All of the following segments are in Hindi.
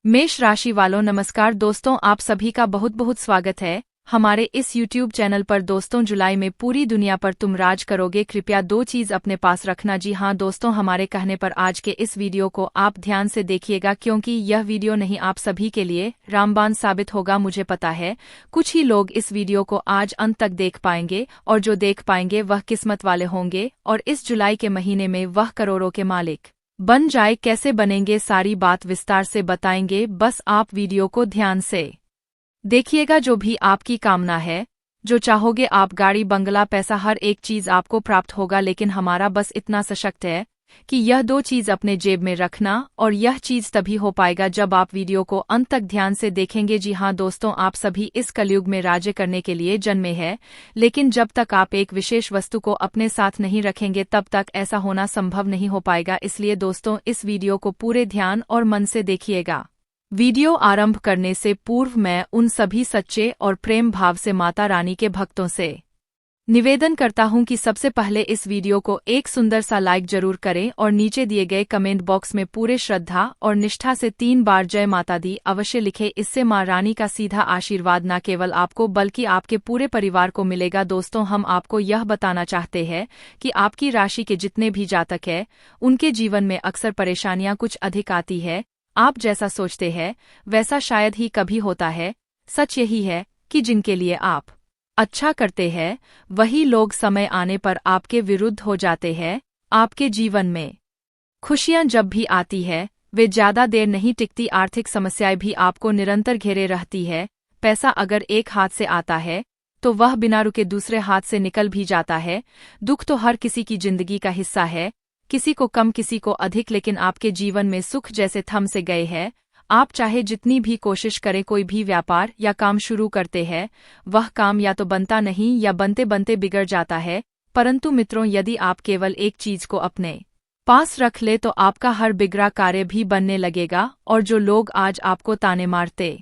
मेष राशि वालों नमस्कार दोस्तों, आप सभी का बहुत बहुत स्वागत है हमारे इस YouTube चैनल पर। दोस्तों, जुलाई में पूरी दुनिया पर तुम राज करोगे, कृपया दो चीज अपने पास रखना। जी हाँ दोस्तों, हमारे कहने पर आज के इस वीडियो को आप ध्यान से देखिएगा, क्योंकि यह वीडियो नहीं आप सभी के लिए रामबाण साबित होगा। मुझे पता है कुछ ही लोग इस वीडियो को आज अंत तक देख पाएंगे, और जो देख पाएंगे वह किस्मत वाले होंगे, और इस जुलाई के महीने में वह करोड़ों के मालिक बन जाए। कैसे बनेंगे, सारी बात विस्तार से बताएंगे, बस आप वीडियो को ध्यान से देखिएगा। जो भी आपकी कामना है, जो चाहोगे आप, गाड़ी, बंगला, पैसा, हर एक चीज आपको प्राप्त होगा। लेकिन हमारा बस इतना सशक्त है कि यह दो चीज अपने जेब में रखना, और यह चीज तभी हो पाएगा जब आप वीडियो को अंत तक ध्यान से देखेंगे। जी हाँ दोस्तों, आप सभी इस कलयुग में राज्य करने के लिए जन्मे हैं, लेकिन जब तक आप एक विशेष वस्तु को अपने साथ नहीं रखेंगे तब तक ऐसा होना संभव नहीं हो पाएगा। इसलिए दोस्तों, इस वीडियो को पूरे ध्यान और मन से देखिएगा। वीडियो आरंभ करने से पूर्व मैं उन सभी सच्चे और प्रेम भाव से माता रानी के भक्तों से निवेदन करता हूं कि सबसे पहले इस वीडियो को एक सुंदर सा लाइक जरूर करें, और नीचे दिए गए कमेंट बॉक्स में पूरे श्रद्धा और निष्ठा से 3 बार जय माता दी अवश्य लिखें। इससे मां रानी का सीधा आशीर्वाद न केवल आपको बल्कि आपके पूरे परिवार को मिलेगा। दोस्तों, हम आपको यह बताना चाहते हैं कि आपकी राशि के जितने भी जातक हैं, उनके जीवन में अक्सर परेशानियां कुछ अधिक आती है। आप जैसा सोचते हैं वैसा शायद ही कभी होता है। सच यही है कि जिनके लिए आप अच्छा करते हैं वही लोग समय आने पर आपके विरुद्ध हो जाते हैं। आपके जीवन में खुशियां जब भी आती है वे ज्यादा देर नहीं टिकती। आर्थिक समस्याएं भी आपको निरंतर घेरे रहती है। पैसा अगर एक हाथ से आता है तो वह बिना रुके दूसरे हाथ से निकल भी जाता है। दुख तो हर किसी की जिंदगी का हिस्सा है, किसी को कम किसी को अधिक, लेकिन आपके जीवन में सुख जैसे थम से गए हैं। आप चाहे जितनी भी कोशिश करें, कोई भी व्यापार या काम शुरू करते हैं वह काम या तो बनता नहीं या बनते बनते बिगड़ जाता है। परंतु मित्रों, यदि आप केवल एक चीज को अपने पास रख ले तो आपका हर बिगड़ा कार्य भी बनने लगेगा, और जो लोग आज आपको ताने मारते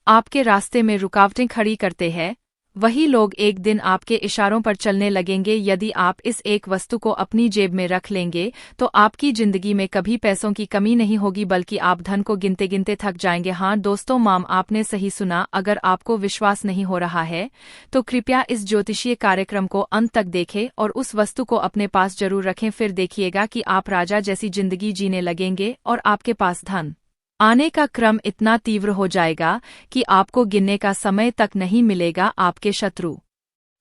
आपके रास्ते में रुकावटें खड़ी करते हैं, वही लोग एक दिन आपके इशारों पर चलने लगेंगे। यदि आप इस एक वस्तु को अपनी जेब में रख लेंगे तो आपकी जिंदगी में कभी पैसों की कमी नहीं होगी, बल्कि आप धन को गिनते गिनते थक जाएंगे। हाँ दोस्तों, माम, आपने सही सुना। अगर आपको विश्वास नहीं हो रहा है तो कृपया इस ज्योतिषीय कार्यक्रम को अंत तक देखें और उस वस्तु को अपने पास जरूर रखें। फिर देखिएगा कि आप राजा जैसी जिंदगी जीने लगेंगे, और आपके पास धन आने का क्रम इतना तीव्र हो जाएगा कि आपको गिनने का समय तक नहीं मिलेगा। आपके शत्रु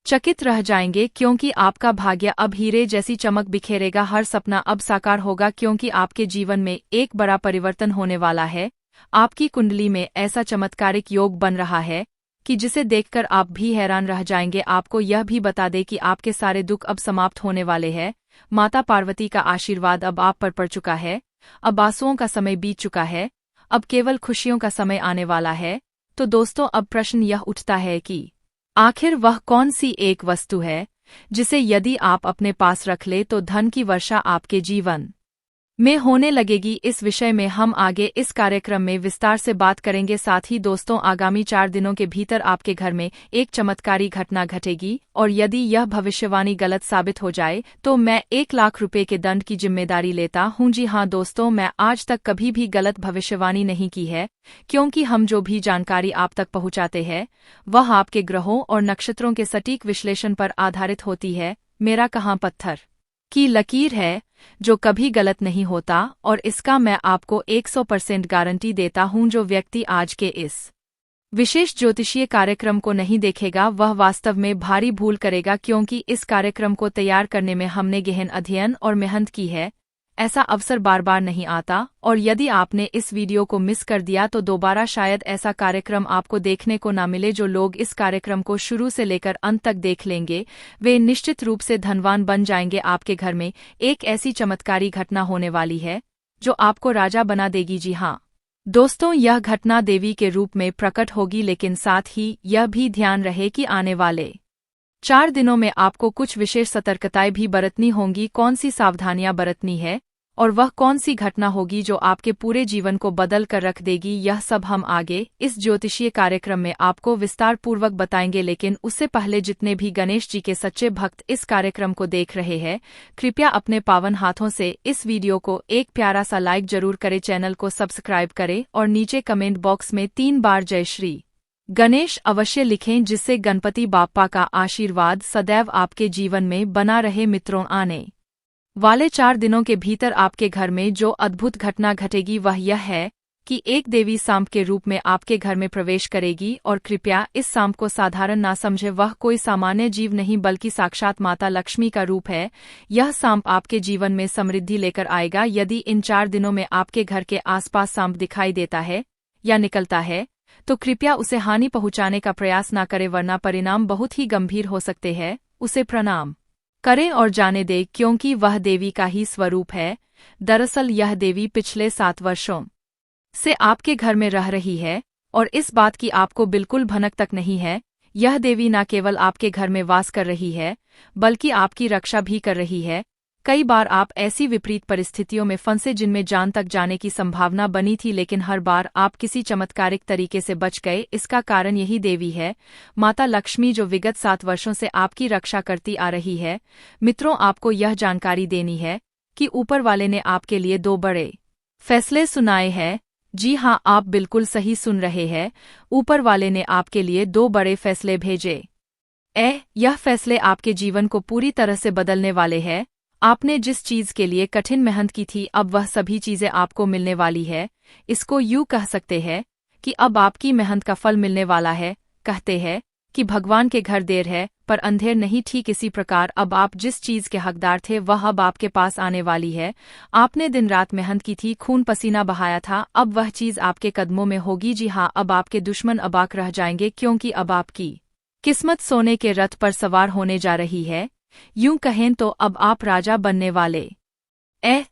चकित रह जाएंगे, क्योंकि आपका भाग्य अब हीरे जैसी चमक बिखेरेगा। हर सपना अब साकार होगा, क्योंकि आपके जीवन में एक बड़ा परिवर्तन होने वाला है। आपकी कुंडली में ऐसा चमत्कारिक योग बन रहा है कि जिसे देखकर आप भी हैरान रह जाएंगे। आपको यह भी बता दें कि आपके सारे दुख अब समाप्त होने वाले हैं। माता पार्वती का आशीर्वाद अब आप पर पड़ चुका है। अब आंसुओं का समय बीत चुका है, अब केवल खुशियों का समय आने वाला है। तो दोस्तों, अब प्रश्न यह उठता है कि आखिर वह कौन सी एक वस्तु है जिसे यदि आप अपने पास रख ले तो धन की वर्षा आपके जीवन में होने लगेगी। इस विषय में हम आगे इस कार्यक्रम में विस्तार से बात करेंगे। साथ ही दोस्तों, आगामी 4 दिनों के भीतर आपके घर में एक चमत्कारी घटना घटेगी, और यदि यह भविष्यवाणी गलत साबित हो जाए तो मैं 1 लाख रुपए के दंड की जिम्मेदारी लेता हूं। जी हाँ दोस्तों, मैं आज तक कभी भी गलत भविष्यवाणी नहीं की है, क्योंकि हम जो भी जानकारी आप तक पहुंचाते हैं वह आपके ग्रहों और नक्षत्रों के सटीक विश्लेषण पर आधारित होती है। मेरा कहाँ पत्थर की लकीर है जो कभी गलत नहीं होता, और इसका मैं आपको 100% गारंटी देता हूं। जो व्यक्ति आज के इस विशेष ज्योतिषीय कार्यक्रम को नहीं देखेगा वह वास्तव में भारी भूल करेगा, क्योंकि इस कार्यक्रम को तैयार करने में हमने गहन अध्ययन और मेहनत की है। ऐसा अवसर बार बार नहीं आता, और यदि आपने इस वीडियो को मिस कर दिया तो दोबारा शायद ऐसा कार्यक्रम आपको देखने को ना मिले। जो लोग इस कार्यक्रम को शुरू से लेकर अंत तक देख लेंगे वे निश्चित रूप से धनवान बन जाएंगे। आपके घर में एक ऐसी चमत्कारी घटना होने वाली है जो आपको राजा बना देगी। जी हाँ दोस्तों, यह घटना देवी के रूप में प्रकट होगी, लेकिन साथ ही यह भी ध्यान रहे कि आने वाले 4 दिनों में आपको कुछ विशेष सतर्कताएं भी बरतनी होंगी। कौन सी सावधानियां बरतनी है और वह कौन सी घटना होगी जो आपके पूरे जीवन को बदल कर रख देगी, यह सब हम आगे इस ज्योतिषीय कार्यक्रम में आपको विस्तार पूर्वक बताएंगे। लेकिन उससे पहले जितने भी गणेश जी के सच्चे भक्त इस कार्यक्रम को देख रहे हैं, कृपया अपने पावन हाथों से इस वीडियो को एक प्यारा सा लाइक जरूर करें, चैनल को सब्सक्राइब करें और नीचे कमेंट बॉक्स में 3 बार जय श्री गणेश अवश्य लिखें, जिससे गणपति बाप्पा का आशीर्वाद सदैव आपके जीवन में बना रहे। मित्रों, आने वाले 4 दिनों के भीतर आपके घर में जो अद्भुत घटना घटेगी वह यह है कि एक देवी सांप के रूप में आपके घर में प्रवेश करेगी। और कृपया इस सांप को साधारण ना समझे, वह कोई सामान्य जीव नहीं बल्कि साक्षात माता लक्ष्मी का रूप है। यह सांप आपके जीवन में समृद्धि लेकर आएगा। यदि इन 4 दिनों में आपके घर के आसपास सांप दिखाई देता है या निकलता है तो कृपया उसे हानि पहुंचाने का प्रयास न करें, वरना परिणाम बहुत ही गंभीर हो सकते हैं। उसे प्रणाम करें और जाने दें, क्योंकि वह देवी का ही स्वरूप है। दरअसल यह देवी पिछले 7 वर्षों से आपके घर में रह रही है और इस बात की आपको बिल्कुल भनक तक नहीं है। यह देवी न केवल आपके घर में वास कर रही है बल्कि आपकी रक्षा भी कर रही है। कई बार आप ऐसी विपरीत परिस्थितियों में फंसे जिनमें जान तक जाने की संभावना बनी थी, लेकिन हर बार आप किसी चमत्कारिक तरीके से बच गए। इसका कारण यही देवी है, माता लक्ष्मी, जो विगत 7 वर्षों से आपकी रक्षा करती आ रही है। मित्रों, आपको यह जानकारी देनी है कि ऊपर वाले ने आपके लिए 2 बड़े फैसले सुनाए हैं। जी हाँ, आप बिल्कुल सही सुन रहे हैं, ऊपर वाले ने आपके लिए 2 बड़े फैसले भेजे। यह फैसले आपके जीवन को पूरी तरह से बदलने वाले हैं। आपने जिस चीज के लिए कठिन मेहनत की थी, अब वह सभी चीजें आपको मिलने वाली है। इसको यूं कह सकते हैं कि अब आपकी मेहनत का फल मिलने वाला है। कहते हैं कि भगवान के घर देर है पर अंधेर नहीं, ठीक इसी प्रकार अब आप जिस चीज के हकदार थे वह अब आपके पास आने वाली है। आपने दिन रात मेहनत की थी, खून पसीना बहाया था, अब वह चीज आपके कदमों में होगी। जी हाँ, अब आपके दुश्मन अबाक रह जाएंगे, क्योंकि अब आपकी किस्मत सोने के रथ पर सवार होने जा रही है। यूं कहें तो अब आप राजा बनने वाले।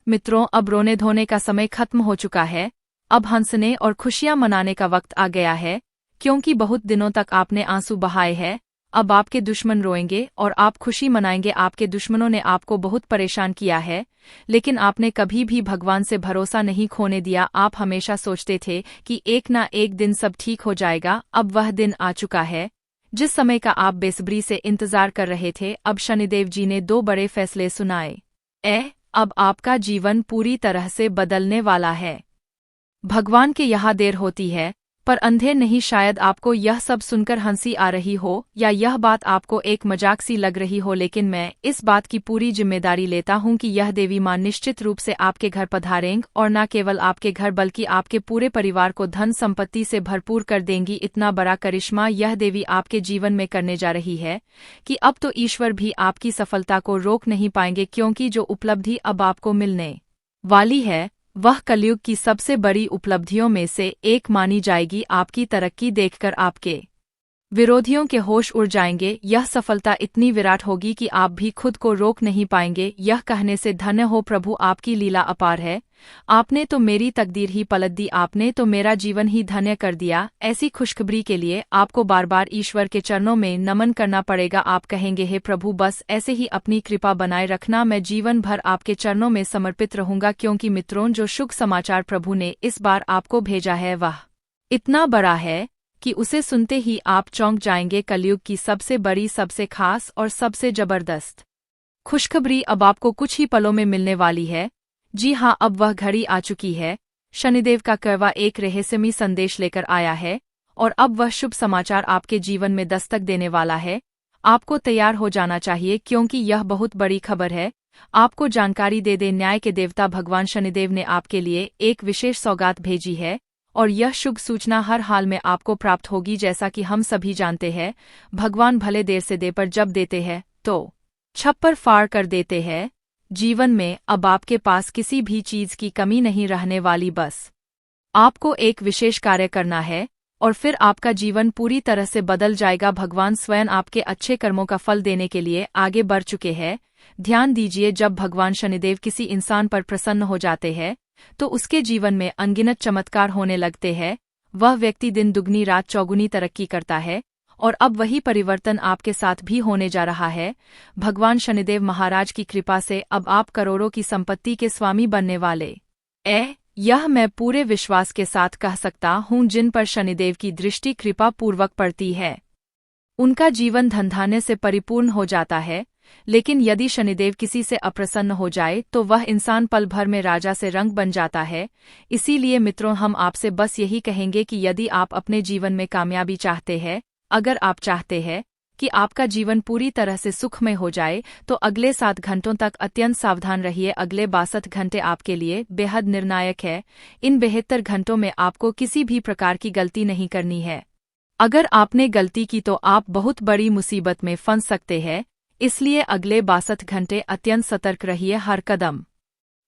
मित्रों, अब रोने धोने का समय खत्म हो चुका है। अब हंसने और खुशियां मनाने का वक्त आ गया है, क्योंकि बहुत दिनों तक आपने आंसू बहाए हैं। अब आपके दुश्मन रोएंगे और आप खुशी मनाएंगे। आपके दुश्मनों ने आपको बहुत परेशान किया है, लेकिन आपने कभी भी भगवान से भरोसा नहीं खोने दिया। आप हमेशा सोचते थे कि एक ना एक दिन सब ठीक हो जाएगा। अब वह दिन आ चुका है जिस समय का आप बेसब्री से इंतजार कर रहे थे। अब शनिदेव जी ने 2 बड़े फैसले सुनाए। अब आपका जीवन पूरी तरह से बदलने वाला है। भगवान के यहाँ देर होती है पर अंधेर नहीं। शायद आपको यह सब सुनकर हंसी आ रही हो या यह बात आपको एक मजाक सी लग रही हो, लेकिन मैं इस बात की पूरी जिम्मेदारी लेता हूं कि यह देवी मां निश्चित रूप से आपके घर पधारेंगी और न केवल आपके घर बल्कि आपके पूरे परिवार को धन संपत्ति से भरपूर कर देंगी। इतना बड़ा करिश्मा यह देवी आपके जीवन में करने जा रही है कि अब तो ईश्वर भी आपकी सफलता को रोक नहीं पाएंगे, क्योंकि जो उपलब्धि अब आपको मिलने वाली है वह कलयुग की सबसे बड़ी उपलब्धियों में से एक मानी जाएगी। आपकी तरक्की देखकर आपके विरोधियों के होश उड़ जाएंगे। यह सफलता इतनी विराट होगी कि आप भी खुद को रोक नहीं पाएंगे। यह कहने से धन्य हो प्रभु, आपकी लीला अपार है। आपने तो मेरी तकदीर ही पलट दी, आपने तो मेरा जीवन ही धन्य कर दिया। ऐसी खुशखबरी के लिए आपको बार बार ईश्वर के चरणों में नमन करना पड़ेगा। आप कहेंगे, हे प्रभु, बस ऐसे ही अपनी कृपा बनाए रखना, मैं जीवन भर आपके चरणों में समर्पित रहूंगा। क्योंकि मित्रों, जो शुभ समाचार प्रभु ने इस बार आपको भेजा है वह इतना बड़ा है कि उसे सुनते ही आप चौंक जाएंगे। कलयुग की सबसे बड़ी, सबसे खास और सबसे जबरदस्त खुशखबरी अब आपको कुछ ही पलों में मिलने वाली है। जी हाँ, अब वह घड़ी आ चुकी है। शनिदेव का करवा एक रहस्यमयी संदेश लेकर आया है और अब वह शुभ समाचार आपके जीवन में दस्तक देने वाला है। आपको तैयार हो जाना चाहिए, क्योंकि यह बहुत बड़ी खबर है। आपको जानकारी दे न्याय के देवता भगवान शनिदेव ने आपके लिए एक विशेष सौगात भेजी है और यह शुभ सूचना हर हाल में आपको प्राप्त होगी। जैसा कि हम सभी जानते हैं, भगवान भले देर से दे पर जब देते हैं तो छप्पर फाड़ कर देते हैं। जीवन में अब आपके पास किसी भी चीज की कमी नहीं रहने वाली, बस आपको एक विशेष कार्य करना है और फिर आपका जीवन पूरी तरह से बदल जाएगा। भगवान स्वयं आपके अच्छे कर्मों का फल देने के लिए आगे बढ़ चुके हैं। ध्यान दीजिए, जब भगवान शनिदेव किसी इंसान पर प्रसन्न हो जाते हैं तो उसके जीवन में अनगिनत चमत्कार होने लगते हैं। वह व्यक्ति दिन दुगनी रात चौगुनी तरक्की करता है और अब वही परिवर्तन आपके साथ भी होने जा रहा है। भगवान शनिदेव महाराज की कृपा से अब आप करोड़ों की संपत्ति के स्वामी बनने वाले यह मैं पूरे विश्वास के साथ कह सकता हूँ। जिन पर शनिदेव की दृष्टि कृपा पूर्वक पड़ती है उनका जीवन धनधान्य से परिपूर्ण हो जाता है। लेकिन यदि शनिदेव किसी से अप्रसन्न हो जाए तो वह इंसान पल भर में राजा से रंग बन जाता है। इसीलिए मित्रों, हम आपसे बस यही कहेंगे कि यदि आप अपने जीवन में कामयाबी चाहते हैं, अगर आप चाहते हैं कि आपका जीवन पूरी तरह से सुखमय हो जाए, तो अगले 7 घंटों तक अत्यंत सावधान रहिए। अगले 62 घंटे आपके लिए बेहद निर्णायक है। इन 72 घंटों में आपको किसी भी प्रकार की गलती नहीं करनी है। अगर आपने गलती की तो आप बहुत बड़ी मुसीबत में फंस सकते हैं। इसलिए अगले 62 घंटे अत्यंत सतर्क रहिए, हर कदम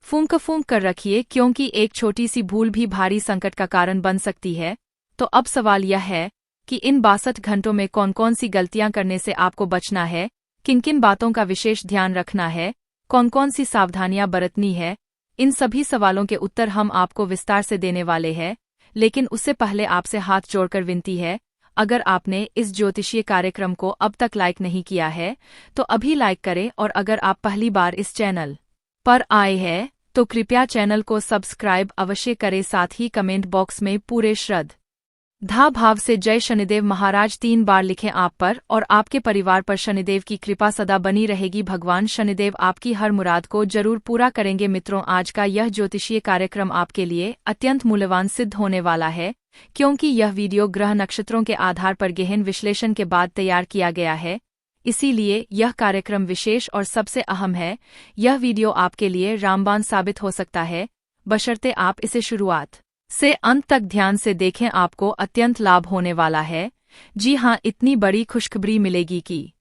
फूंक कर रखिए, क्योंकि एक छोटी सी भूल भी भारी संकट का कारण बन सकती है। तो अब सवाल यह है कि इन 62 घंटों में कौन कौन सी गलतियां करने से आपको बचना है, किन किन बातों का विशेष ध्यान रखना है, कौन कौन सी सावधानियां बरतनी है। इन सभी सवालों के उत्तर हम आपको विस्तार से देने वाले हैं। लेकिन उससे पहले आपसे हाथ जोड़कर विनती है, अगर आपने इस ज्योतिषीय कार्यक्रम को अब तक लाइक नहीं किया है तो अभी लाइक करें, और अगर आप पहली बार इस चैनल पर आए हैं तो कृपया चैनल को सब्सक्राइब अवश्य करें। साथ ही कमेंट बॉक्स में पूरे श्रद्धा भाव से जय शनिदेव महाराज 3 बार लिखें। आप पर और आपके परिवार पर शनिदेव की कृपा सदा बनी रहेगी। भगवान शनिदेव आपकी हर मुराद को जरूर पूरा करेंगे। मित्रों, आज का यह ज्योतिषीय कार्यक्रम आपके लिए अत्यंत मूल्यवान सिद्ध होने वाला है, क्योंकि यह वीडियो ग्रह नक्षत्रों के आधार पर गहन विश्लेषण के बाद तैयार किया गया है। इसीलिए यह कार्यक्रम विशेष और सबसे अहम है। यह वीडियो आपके लिए रामबाण साबित हो सकता है, बशर्ते आप इसे शुरुआत से अंत तक ध्यान से देखें। आपको अत्यंत लाभ होने वाला है। जी हाँ, इतनी बड़ी खुशखबरी मिलेगी कि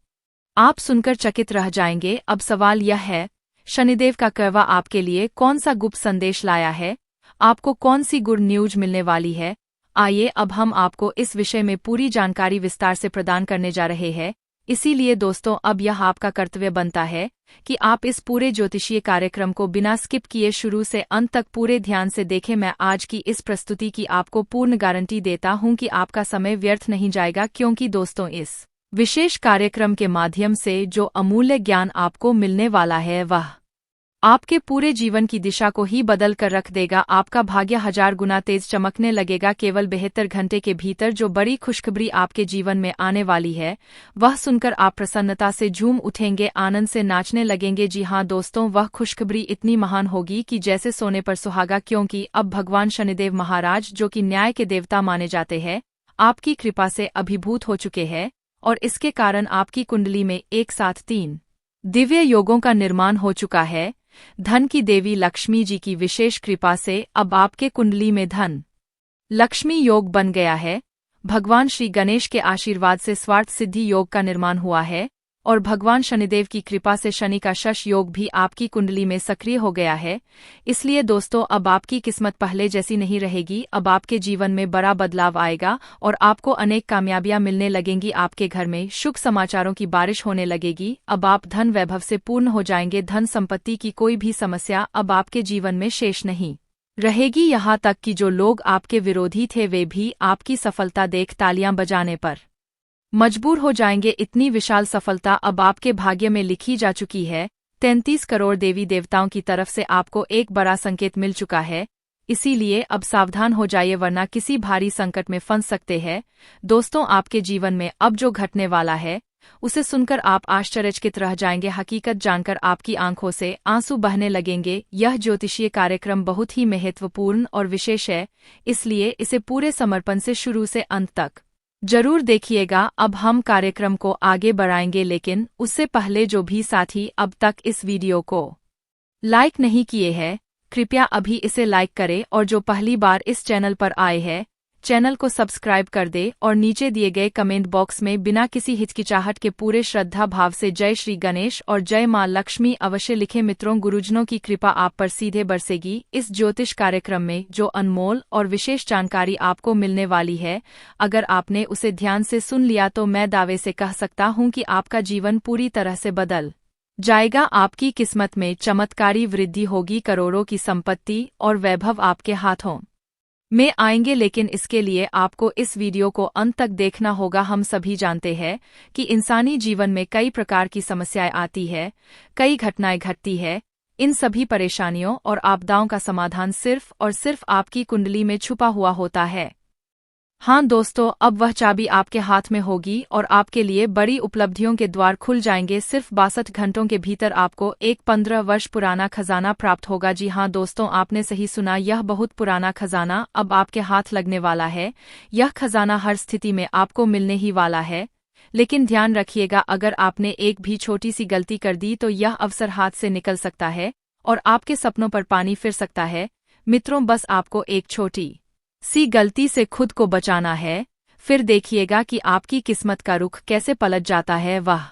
आप सुनकर चकित रह जाएंगे। अब सवाल यह है, शनिदेव का कहवा आपके लिए कौन सा गुप्त संदेश लाया है, आपको कौन सी गुड न्यूज मिलने वाली है। आइए अब हम आपको इस विषय में पूरी जानकारी विस्तार से प्रदान करने जा रहे हैं। इसीलिए दोस्तों, अब यह आपका कर्तव्य बनता है कि आप इस पूरे ज्योतिषीय कार्यक्रम को बिना स्किप किए शुरू से अंत तक पूरे ध्यान से देखें। मैं आज की इस प्रस्तुति की आपको पूर्ण गारंटी देता हूं कि आपका समय व्यर्थ नहीं जाएगा, क्योंकि दोस्तों, इस विशेष कार्यक्रम के माध्यम से जो अमूल्य ज्ञान आपको मिलने वाला है वह आपके पूरे जीवन की दिशा को ही बदल कर रख देगा। आपका भाग्य 1000 गुना तेज चमकने लगेगा केवल 72 घंटे के भीतर। जो बड़ी खुशखबरी आपके जीवन में आने वाली है वह सुनकर आप प्रसन्नता से झूम उठेंगे, आनंद से नाचने लगेंगे। जी हाँ दोस्तों, वह खुशखबरी इतनी महान होगी कि जैसे सोने पर सुहागा, क्योंकि अब भगवान शनिदेव महाराज, जो कि न्याय के देवता माने जाते हैं, आपकी कृपा से अभिभूत हो चुके हैं। और इसके कारण आपकी कुंडली में एक साथ 3 दिव्य योगों का निर्माण हो चुका है। धन की देवी लक्ष्मी जी की विशेष कृपा से अब आपके कुंडली में धन लक्ष्मी योग बन गया है। भगवान श्री गणेश के आशीर्वाद से स्वार्थ सिद्धि योग का निर्माण हुआ है, और भगवान शनिदेव की कृपा से शनि का शश योग भी आपकी कुंडली में सक्रिय हो गया है। इसलिए दोस्तों, अब आपकी किस्मत पहले जैसी नहीं रहेगी। अब आपके जीवन में बड़ा बदलाव आएगा और आपको अनेक कामयाबियां मिलने लगेंगी। आपके घर में शुभ समाचारों की बारिश होने लगेगी। अब आप धन वैभव से पूर्ण हो जाएंगे। धन संपत्ति की कोई भी समस्या अब आपके जीवन में शेष नहीं रहेगी। यहाँ तक कि जो लोग आपके विरोधी थे वे भी आपकी सफलता देख तालियां बजाने पर मजबूर हो जाएंगे। इतनी विशाल सफलता अब आपके भाग्य में लिखी जा चुकी है। 33 करोड़ देवी देवताओं की तरफ से आपको एक बड़ा संकेत मिल चुका है। इसीलिए अब सावधान हो जाइए, वरना किसी भारी संकट में फंस सकते हैं। दोस्तों, आपके जीवन में अब जो घटने वाला है उसे सुनकर आप आश्चर्यचकित रह जाएंगे। हकीकत जानकर आपकी आंखों से आंसू बहने लगेंगे। यह ज्योतिषीय कार्यक्रम बहुत ही महत्वपूर्ण और विशेष है, इसलिए इसे पूरे समर्पण से शुरू से अंत तक जरूर देखिएगा। अब हम कार्यक्रम को आगे बढ़ाएंगे, लेकिन उससे पहले जो भी साथी अब तक इस वीडियो को लाइक नहीं किए हैं, कृपया अभी इसे लाइक करें, और जो पहली बार इस चैनल पर आए हैं चैनल को सब्सक्राइब कर दे, और नीचे दिए गए कमेंट बॉक्स में बिना किसी हिचकिचाहट के पूरे श्रद्धा भाव से जय श्री गणेश और जय मां लक्ष्मी अवश्य लिखें। मित्रों, गुरुजनों की कृपा आप पर सीधे बरसेगी। इस ज्योतिष कार्यक्रम में जो अनमोल और विशेष जानकारी आपको मिलने वाली है, अगर आपने उसे ध्यान से सुन लिया तो मैं दावे से कह सकता हूं कि आपका जीवन पूरी तरह से बदल जाएगा। आपकी किस्मत में चमत्कारी वृद्धि होगी, करोड़ों की संपत्ति और वैभव आपके हाथों में आएंगे, लेकिन इसके लिए आपको इस वीडियो को अंत तक देखना होगा। हम सभी जानते हैं कि इंसानी जीवन में कई प्रकार की समस्याएं आती है, कई घटनाएं घटती है। इन सभी परेशानियों और आपदाओं का समाधान सिर्फ और सिर्फ आपकी कुंडली में छुपा हुआ होता है। हाँ दोस्तों, अब वह चाबी आपके हाथ में होगी और आपके लिए बड़ी उपलब्धियों के द्वार खुल जाएंगे। सिर्फ 62 घंटों के भीतर आपको एक 15 वर्ष पुराना खजाना प्राप्त होगा। जी हाँ दोस्तों, आपने सही सुना, यह बहुत पुराना खजाना अब आपके हाथ लगने वाला है। यह खजाना हर स्थिति में आपको मिलने ही वाला है। लेकिन ध्यान रखिएगा, अगर आपने एक भी छोटी सी गलती कर दी तो यह अवसर हाथ से निकल सकता है और आपके सपनों पर पानी फिर सकता है। मित्रों, बस आपको एक छोटी सी गलती से खुद को बचाना है, फिर देखिएगा कि आपकी किस्मत का रुख कैसे पलट जाता है। वह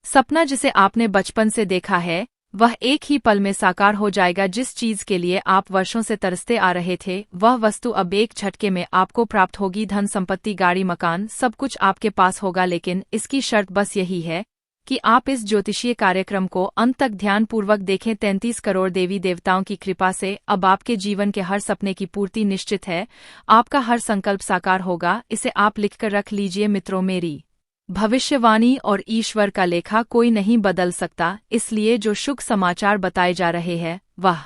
सपना जिसे आपने बचपन से देखा है, वह एक ही पल में साकार हो जाएगा। जिस चीज के लिए आप वर्षों से तरसते आ रहे थे, वह वस्तु अब एक झटके में आपको प्राप्त होगी। धन संपत्ति, गाड़ी, मकान, सब कुछ आपके पास होगा। लेकिन इसकी शर्त बस यही है कि आप इस ज्योतिषीय कार्यक्रम को अंत तक ध्यानपूर्वक देखें। 33 करोड़ देवी देवताओं की कृपा से अब आपके जीवन के हर सपने की पूर्ति निश्चित है। आपका हर संकल्प साकार होगा। इसे आप लिखकर रख लीजिए। मित्रों, मेरी भविष्यवाणी और ईश्वर का लेखा कोई नहीं बदल सकता, इसलिए जो शुभ समाचार बताए जा रहे हैं वह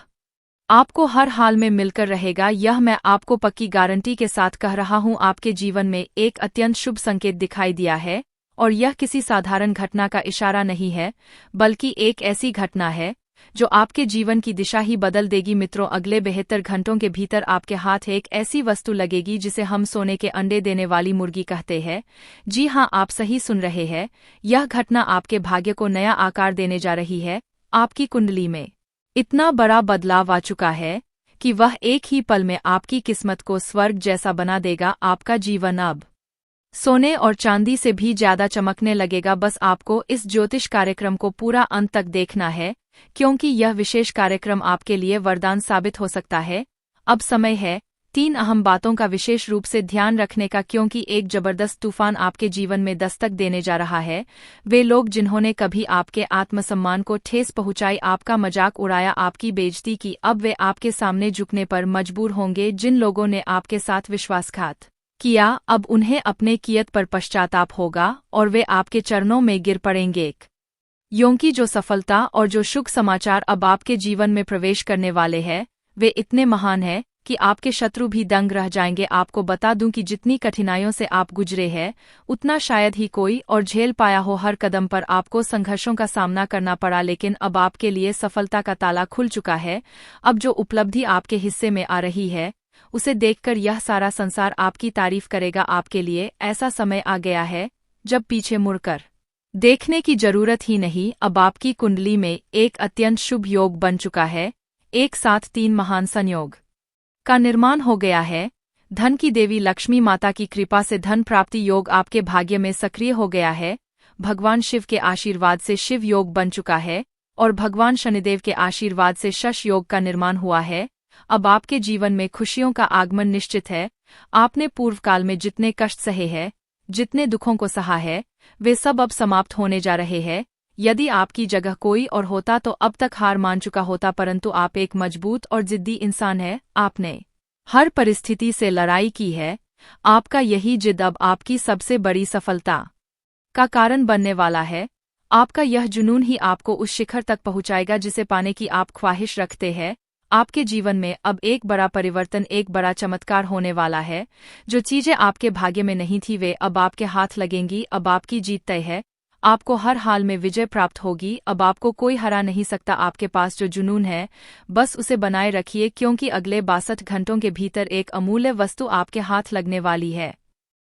आपको हर हाल में मिलकर रहेगा। यह मैं आपको पक्की गारंटी के साथ कह रहा हूं। आपके जीवन में एक अत्यंत शुभ संकेत दिखाई दिया है और यह किसी साधारण घटना का इशारा नहीं है, बल्कि एक ऐसी घटना है जो आपके जीवन की दिशा ही बदल देगी। मित्रों, अगले 72 घंटों के भीतर आपके हाथ एक ऐसी वस्तु लगेगी जिसे हम सोने के अंडे देने वाली मुर्गी कहते हैं। जी हाँ, आप सही सुन रहे हैं। यह घटना आपके भाग्य को नया आकार देने जा रही है। आपकी कुंडली में इतना बड़ा बदलाव आ चुका है कि वह एक ही पल में आपकी किस्मत को स्वर्ग जैसा बना देगा। आपका जीवन अब सोने और चांदी से भी ज्यादा चमकने लगेगा। बस आपको इस ज्योतिष कार्यक्रम को पूरा अंत तक देखना है, क्योंकि यह विशेष कार्यक्रम आपके लिए वरदान साबित हो सकता है। अब समय है 3 अहम बातों का विशेष रूप से ध्यान रखने का, क्योंकि एक जबरदस्त तूफान आपके जीवन में दस्तक देने जा रहा है। वे लोग जिन्होंने कभी आपके आत्मसम्मान को ठेस पहुंचाई, आपका मजाक उड़ाया, आपकी बेइज्जती की, अब वे आपके सामने झुकने पर मजबूर होंगे। जिन लोगों ने आपके साथ विश्वासघात किया, अब उन्हें अपने कियत पर पश्चाताप होगा और वे आपके चरणों में गिर पड़ेंगे। क्योंकि जो सफलता और जो शुभ समाचार अब आपके जीवन में प्रवेश करने वाले हैं, वे इतने महान हैं कि आपके शत्रु भी दंग रह जाएंगे। आपको बता दूं कि जितनी कठिनाइयों से आप गुजरे हैं, उतना शायद ही कोई और झेल पाया हो। हर कदम पर आपको संघर्षों का सामना करना पड़ा, लेकिन अब आपके लिए सफलता का ताला खुल चुका है। अब जो उपलब्धि आपके हिस्से में आ रही है, उसे देखकर यह सारा संसार आपकी तारीफ करेगा। आपके लिए ऐसा समय आ गया है जब पीछे मुड़कर देखने की जरूरत ही नहीं। अब आपकी कुंडली में एक अत्यंत शुभ योग बन चुका है। एक साथ 3 महान संयोग का निर्माण हो गया है। धन की देवी लक्ष्मी माता की कृपा से धन प्राप्ति योग आपके भाग्य में सक्रिय हो गया है। भगवान शिव के आशीर्वाद से शिव योग बन चुका है और भगवान शनिदेव के आशीर्वाद से शश योग का निर्माण हुआ है। अब आपके जीवन में खुशियों का आगमन निश्चित है। आपने पूर्व काल में जितने कष्ट सहे हैं, जितने दुखों को सहा है, वे सब अब समाप्त होने जा रहे हैं। यदि आपकी जगह कोई और होता तो अब तक हार मान चुका होता, परंतु आप एक मजबूत और जिद्दी इंसान हैं। आपने हर परिस्थिति से लड़ाई की है। आपका यही जिद अब आपकी सबसे बड़ी सफलता का कारण बनने वाला है। आपका यह जुनून ही आपको उस शिखर तक पहुंचाएगा जिसे पाने की आप ख्वाहिश रखते हैं। आपके जीवन में अब एक बड़ा परिवर्तन, एक बड़ा चमत्कार होने वाला है। जो चीजें आपके भाग्य में नहीं थी, वे अब आपके हाथ लगेंगी। अब आपकी जीत तय है। आपको हर हाल में विजय प्राप्त होगी। अब आपको कोई हरा नहीं सकता। आपके पास जो जुनून है, बस उसे बनाए रखिए, क्योंकि अगले 62 घंटों के भीतर एक अमूल्य वस्तु आपके हाथ लगने वाली है।